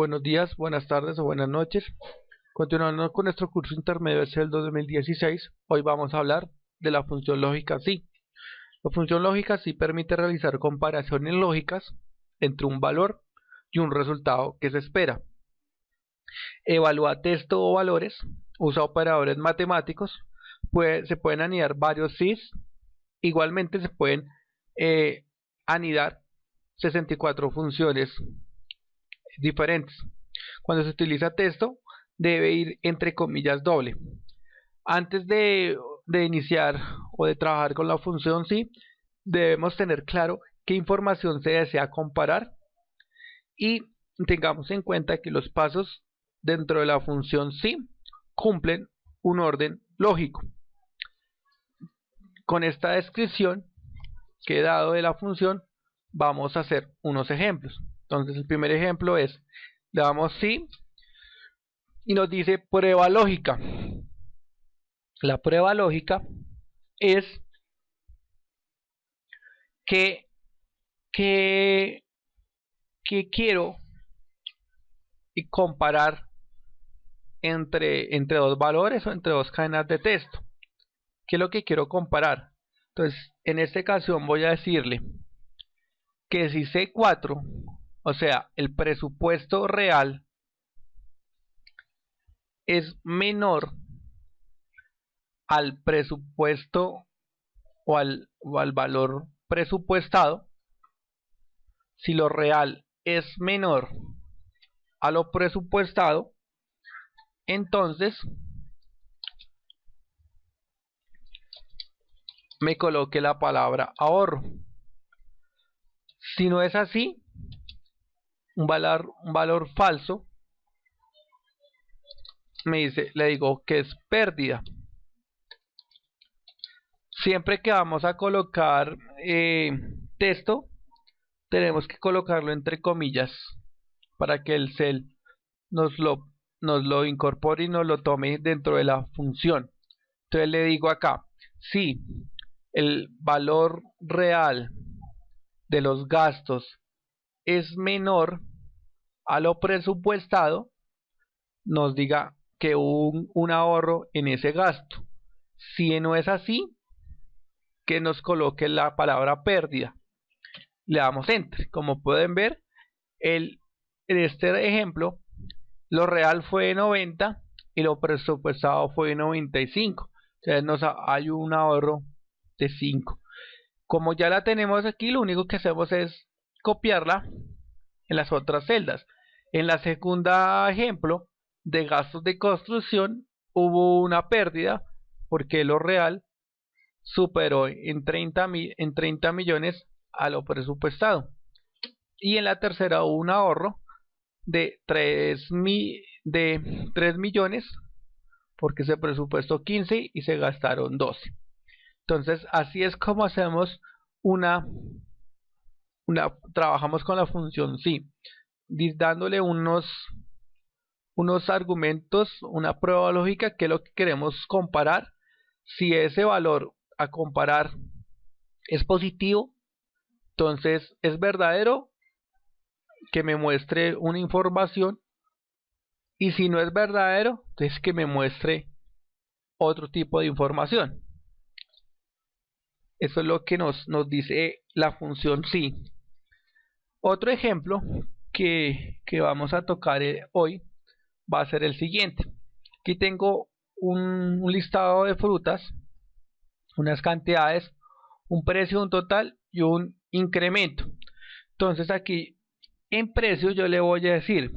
Buenos días, buenas tardes o buenas noches. Continuando con nuestro curso intermedio Excel 2016, hoy vamos a hablar de la función lógica sí. La función lógica sí permite realizar comparaciones lógicas entre un valor y un resultado que se espera. Evalúa texto o valores, usa operadores matemáticos, se pueden anidar varios sys, igualmente se pueden anidar 64 funciones diferentes. Cuando se utiliza texto, debe ir entre comillas doble. Antes de iniciar o de trabajar con la función sí, debemos tener claro qué información se desea comparar y tengamos en cuenta que los pasos dentro de la función sí cumplen un orden lógico. Con esta descripción que he dado de la función, vamos a hacer unos ejemplos. Entonces el primer ejemplo es, le damos sí y nos dice prueba lógica. La prueba lógica es que quiero comparar entre dos valores o entre dos cadenas de texto. ¿Qué es lo que quiero comparar? Entonces, en esta ocasión voy a decirle que si C4, o sea, el presupuesto real es menor al presupuesto o al valor presupuestado, si lo real es menor a lo presupuestado, entonces me coloque la palabra ahorro. Si no es así, un valor falso, le digo que es pérdida. Siempre que vamos a colocar texto, tenemos que colocarlo entre comillas para que el cel nos lo incorpore y nos lo tome dentro de la función. Entonces le digo acá, si el valor real de los gastos es menor a lo presupuestado, nos diga que hubo un ahorro en ese gasto. Si no es así, que nos coloque la palabra pérdida. Le damos enter. Como pueden ver, en este ejemplo, lo real fue 90 y lo presupuestado fue 95. Entonces hay un ahorro de 5. Como ya la tenemos aquí, lo único que hacemos es copiarla en las otras celdas. En la segunda ejemplo de gastos de construcción hubo una pérdida porque lo real superó en 30 millones a lo presupuestado. Y en la tercera hubo un ahorro de 3 millones porque se presupuestó 15 y se gastaron 12. Entonces así es como hacemos trabajamos con la función sí, dándole unos argumentos, una prueba lógica, que es lo que queremos comparar. Si ese valor a comparar es positivo, entonces es verdadero que me muestre una información, y si no es verdadero, entonces que me muestre otro tipo de información. Eso es lo que nos dice la función sí. Otro ejemplo que vamos a tocar hoy va a ser el siguiente. Aquí tengo un listado de frutas, unas cantidades, un precio, un total y un incremento. Entonces aquí en precio yo le voy a decir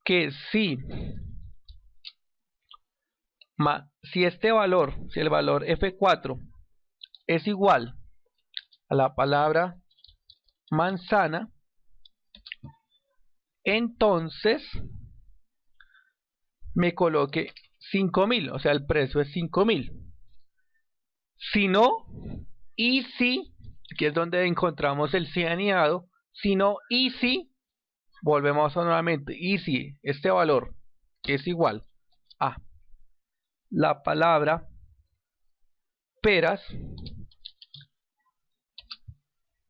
que si este valor, si el valor F4 es igual a la palabra manzana, entonces me coloque 5.000, o sea el precio es 5.000. Si no, y si, aquí es donde encontramos el si anidado, si no, y si, volvemos nuevamente, y si este valor es igual a la palabra peras,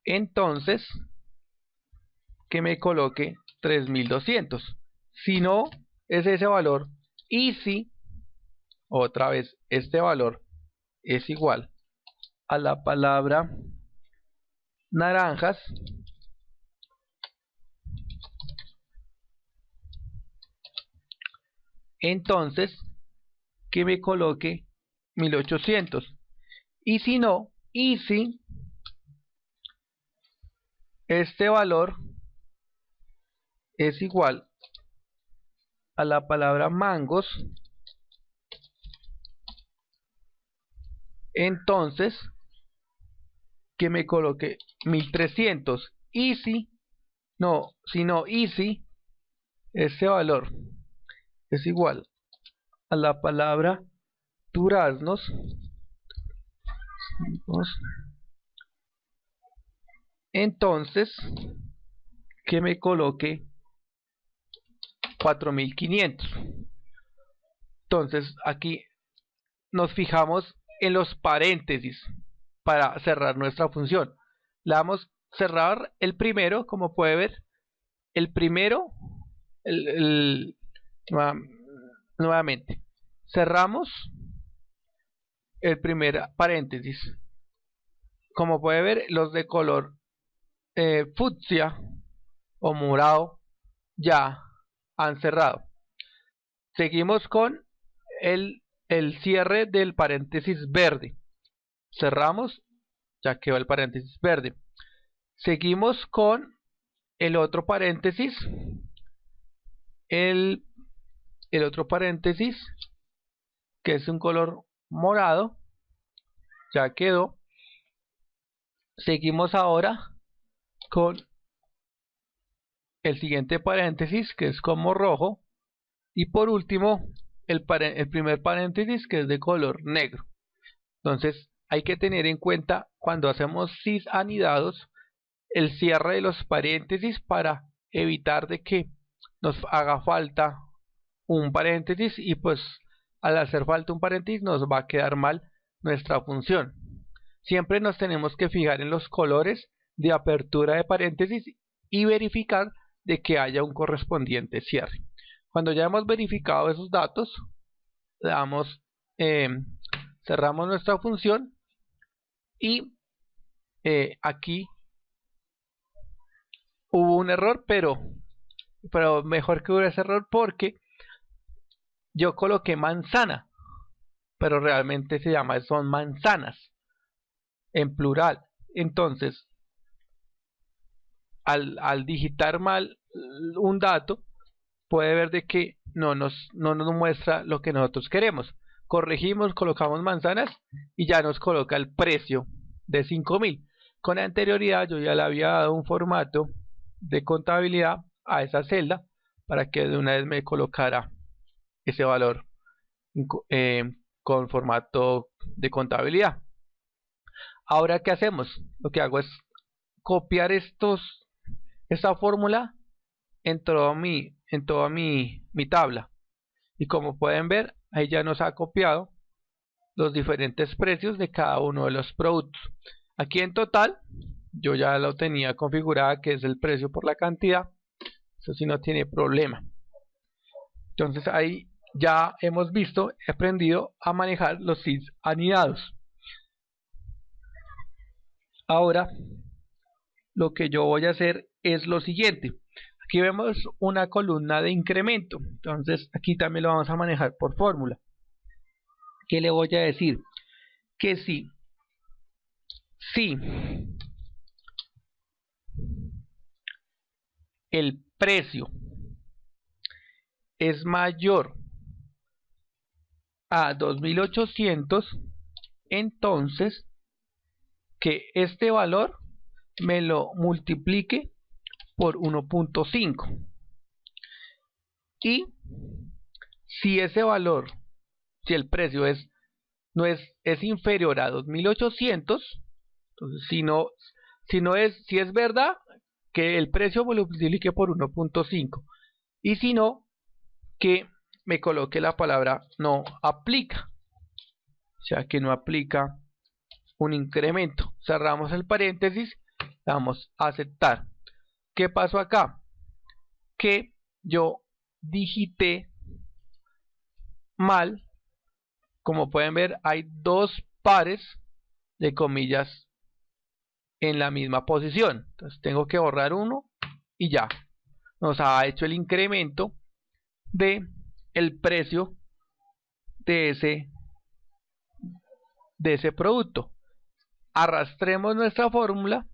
entonces que me coloque 3200. Si no es ese valor, y si otra vez este valor es igual a la palabra naranjas, entonces que me coloque 1800. Y si no, y si este valor es igual a la palabra mangos, entonces que me coloque 1300. Y si no, y si este valor es igual a la palabra duraznos, entonces que me coloque 4500. Entonces aquí nos fijamos en los paréntesis para cerrar nuestra función. Le damos cerrar el primero, como puede ver, el primero, nuevamente, cerramos el primer paréntesis. Como puede ver, los de color fucsia o morado ya han cerrado. Seguimos con el cierre del paréntesis verde. Cerramos, ya quedó el paréntesis verde. Seguimos con el otro paréntesis. El otro paréntesis, que es un color morado, ya quedó. Seguimos ahora con el siguiente paréntesis, que es como rojo. Y por último, el primer paréntesis, que es de color negro. Entonces hay que tener en cuenta cuando hacemos cis anidados el cierre de los paréntesis para evitar de que nos haga falta un paréntesis, y pues al hacer falta un paréntesis nos va a quedar mal nuestra función. Siempre nos tenemos que fijar en los colores de apertura de paréntesis y verificar de que haya un correspondiente cierre. Cuando ya hemos verificado esos datos, le damos, cerramos nuestra función, y aquí hubo un error, pero mejor que hubiera ese error porque yo coloqué manzana, pero realmente son manzanas en plural. Entonces al digitar mal un dato, puede ver de que no nos muestra lo que nosotros queremos. Corregimos, colocamos manzanas y ya nos coloca el precio de 5000. Con anterioridad yo ya le había dado un formato de contabilidad a esa celda para que de una vez me colocara ese valor con formato de contabilidad. Ahora, ¿qué hacemos? Lo que hago es copiar esta fórmula en toda mi tabla, y como pueden ver, ahí ya nos ha copiado los diferentes precios de cada uno de los productos. Aquí en total yo ya lo tenía configurada, que es el precio por la cantidad. Eso sí, no tiene problema. Entonces ahí ya hemos visto, he aprendido a manejar los cis anidados. Ahora lo que yo voy a hacer es lo siguiente. Aquí vemos una columna de incremento. Entonces aquí también lo vamos a manejar por fórmula. ¿Qué le voy a decir? Que si el precio es mayor a 2800, entonces que este valor me lo multiplique por 1.5. Y si ese valor, si el precio es inferior a 2800, entonces si es verdad que el precio me lo multiplique por 1.5, y si no, que me coloque la palabra no aplica, o sea que no aplica un incremento. Cerramos el paréntesis, damos a aceptar. ¿Qué pasó acá? que yo digité mal. Como pueden ver, hay dos pares de comillas en la misma posición. Entonces tengo que borrar uno y ya. Nos ha hecho el incremento de el precio de ese producto. Arrastremos nuestra fórmula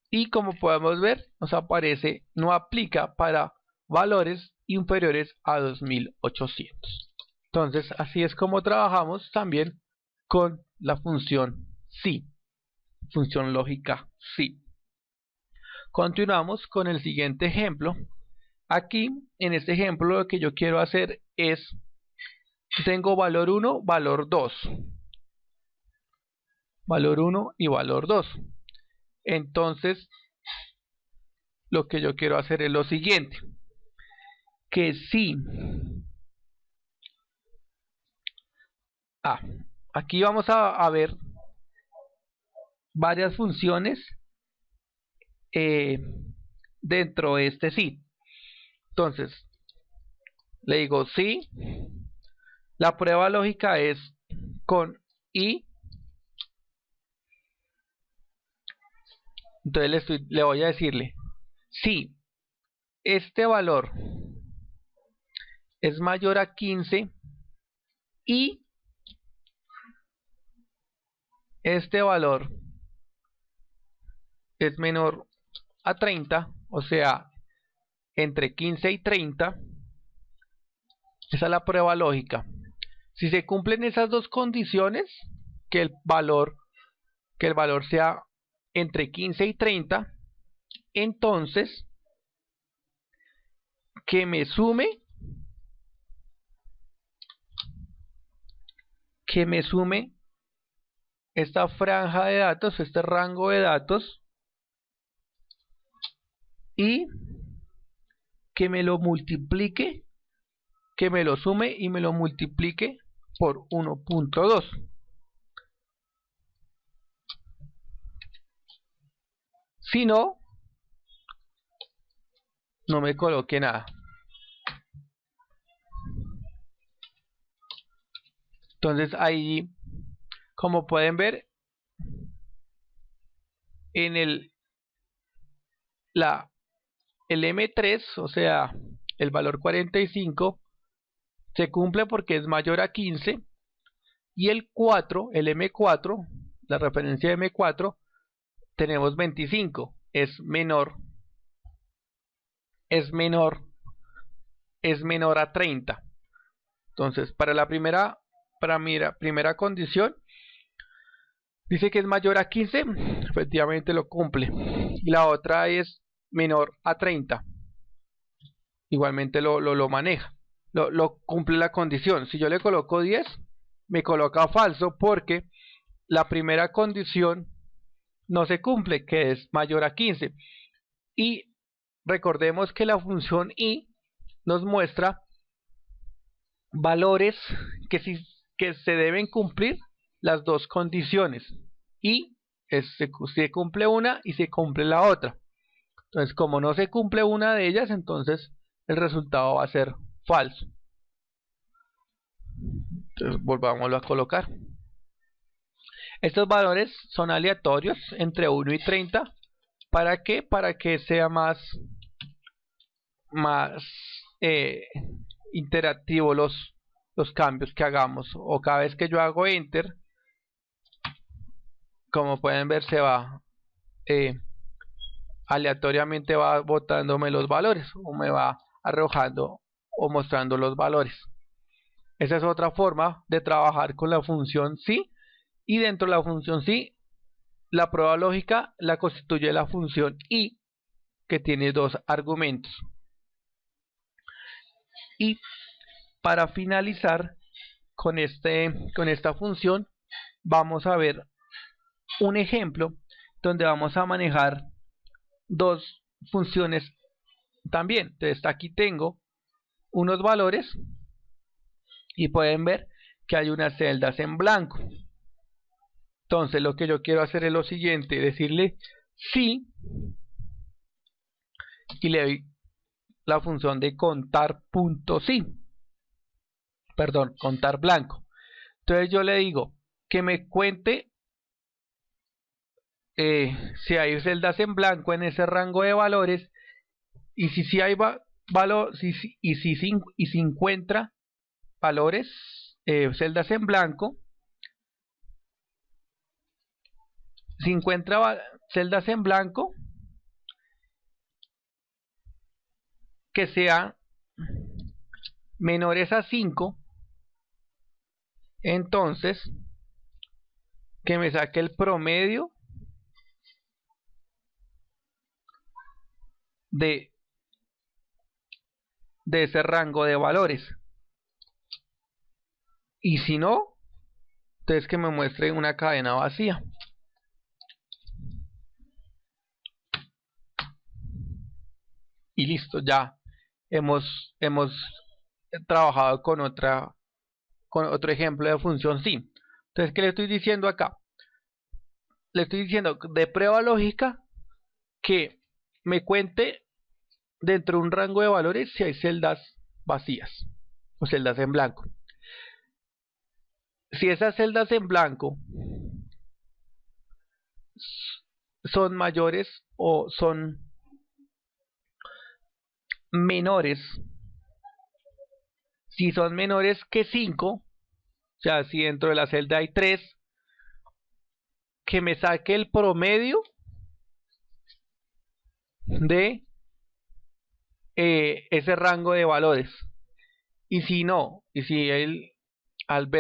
y como podemos ver nos aparece no aplica para valores inferiores a 2800. Entonces así es como trabajamos también con la función si, función lógica si. Continuamos con el siguiente ejemplo. Aquí en este ejemplo lo que yo quiero hacer es, tengo valor 1, valor 2, valor 1 y valor 2. Entonces lo que yo quiero hacer es lo siguiente, que si aquí vamos a ver varias funciones dentro de este si. Entonces le digo si, la prueba lógica es con y. Entonces le voy a decirle si este valor es mayor a 15 y este valor es menor a 30, o sea, entre 15 y 30, esa es la prueba lógica. Si se cumplen esas dos condiciones, que el valor sea entre 15 y 30, entonces que me sume esta franja de datos, este rango de datos, y que me lo multiplique, que me lo sume y me lo multiplique por 1.2. Si no, no me coloque nada. Entonces ahí, como pueden ver, en el M3, o sea, el valor 45, se cumple porque es mayor a 15, y el 4, el M4, la referencia de M4, tenemos 25, es menor a 30. Entonces, para la primera condición, dice que es mayor a 15, efectivamente lo cumple. Y la otra es menor a 30. Igualmente lo maneja. Lo cumple la condición. Si yo le coloco 10, me coloca falso porque la primera condición no se cumple, que es mayor a 15. Y recordemos que la función i nos muestra valores que se deben cumplir las dos condiciones, y se cumple una y se cumple la otra. Entonces, como no se cumple una de ellas, entonces el resultado va a ser falso. Entonces volvámoslo a colocar. Estos valores son aleatorios entre 1 y 30. ¿Para qué? Para que sea más interactivo los cambios que hagamos. O cada vez que yo hago enter, como pueden ver, se va aleatoriamente va botándome los valores, o me va arrojando o mostrando los valores. Esa es otra forma de trabajar con la función si, y dentro de la función si, la prueba lógica la constituye la función i, que tiene dos argumentos. Y para finalizar con esta función, vamos a ver un ejemplo donde vamos a manejar dos funciones también. Entonces aquí tengo unos valores y pueden ver que hay unas celdas en blanco. Entonces lo que yo quiero hacer es lo siguiente, decirle si y le doy la función de contar punto sí, perdón, contar blanco. Entonces yo le digo que me cuente si hay celdas en blanco en ese rango de valores, y si hay valor, si encuentra valores, celdas en blanco, si encuentra celdas en blanco que sean menores a 5, entonces que me saque el promedio de ese rango de valores, y si no, entonces que me muestre una cadena vacía. Y listo, ya hemos trabajado con otro ejemplo de función sí. Entonces, ¿qué le estoy diciendo acá? Le estoy diciendo de prueba lógica que me cuente dentro de un rango de valores si hay celdas vacías o celdas en blanco. Si esas celdas en blanco son mayores o son menores, si son menores que 5, o sea, si dentro de la celda hay 3, que me saque el promedio de ese rango de valores. Y si no, y si él al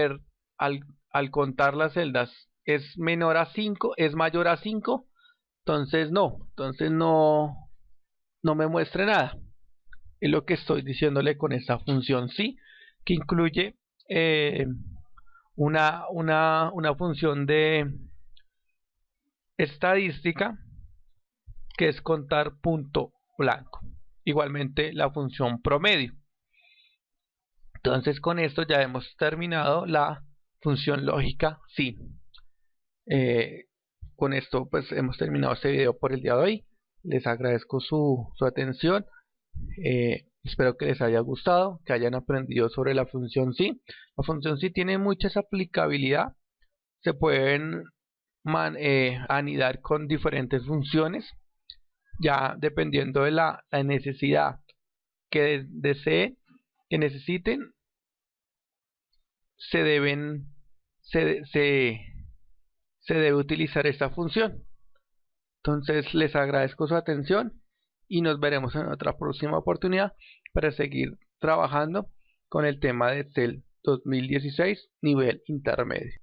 contar las celdas es menor a 5, es mayor a 5, entonces no me muestre nada. Es lo que estoy diciéndole con esta función sí, que incluye una función de estadística que es contar punto blanco, igualmente la función promedio. Entonces con esto ya hemos terminado la función lógica sí. Con esto pues hemos terminado este video por el día de hoy. Les agradezco su atención. Espero que les haya gustado, que hayan aprendido sobre la función sí. La función sí tiene mucha aplicabilidad. Se pueden anidar con diferentes funciones, ya dependiendo de la necesidad que deseen, que necesiten, se debe utilizar esta función. Entonces les agradezco su atención y nos veremos en otra próxima oportunidad para seguir trabajando con el tema de Excel 2016 nivel intermedio.